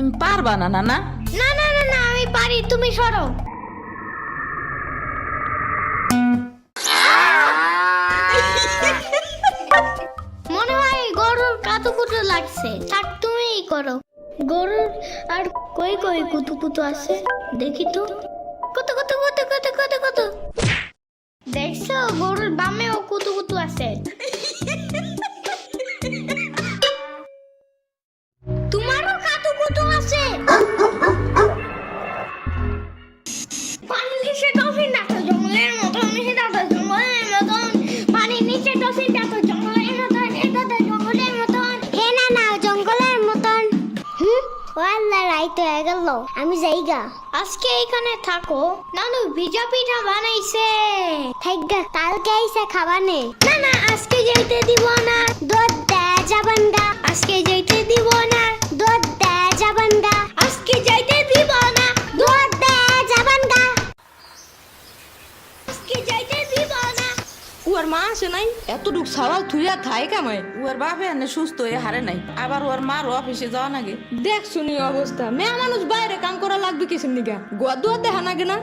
তুমি পারবা না না না? না না না না আমি পারি, তুমি সরো। মনে হয় গরুর কাতুকুতু লাগছে, থাক তুমিই করো। গরুর আর কই কই কুতুকুতু আছে দেখি তো। কত কত কত কত কত কত, দেখছো গরুর বামেও কুতুকুতু আছে। তোমারও কাতুকুতু আছে। পানির নিচে ডলফিন দেখো জঙ্গলের মতন, নিচে দেখো জঙ্গলের মতন, পানির নিচে ডলফিন দেখো জঙ্গলের মতন, এটা তো জঙ্গলের মতন। হে না না জঙ্গলের মতন। ওয়াল্লাহ রাইত হয়ে গেল, আমি যাইগা। আজকে এখানে থাকো, নানু ভিজা পিঠা বানাইছে, থাকগা কালকে আইসা খাবানে। না না আজকে যাইতে দিব না, দুধ দেয়া যাবেন গা। আজকে যাইতে দিব না, দুধ দেয়া যাবেন গা। আজকে যাইতে দিব না, দুধ দেয়া যাবেন গা। আজকে যাইতে দিব না। ওর মা আসে নাই, এতটুক সওয়াল থুইয়া থাই কামায়। ওর বাপে এনে সুস্থ হয়ে হারে নাই, আবার ওর মার অফিসে যাওয়া নাগে। দেখ শুনি অবস্থা, মেয়ে মানুষ বাইরে কাম করা লাগবে কিসের নিগা, গোয়া দুয়া দেখা নাগে না।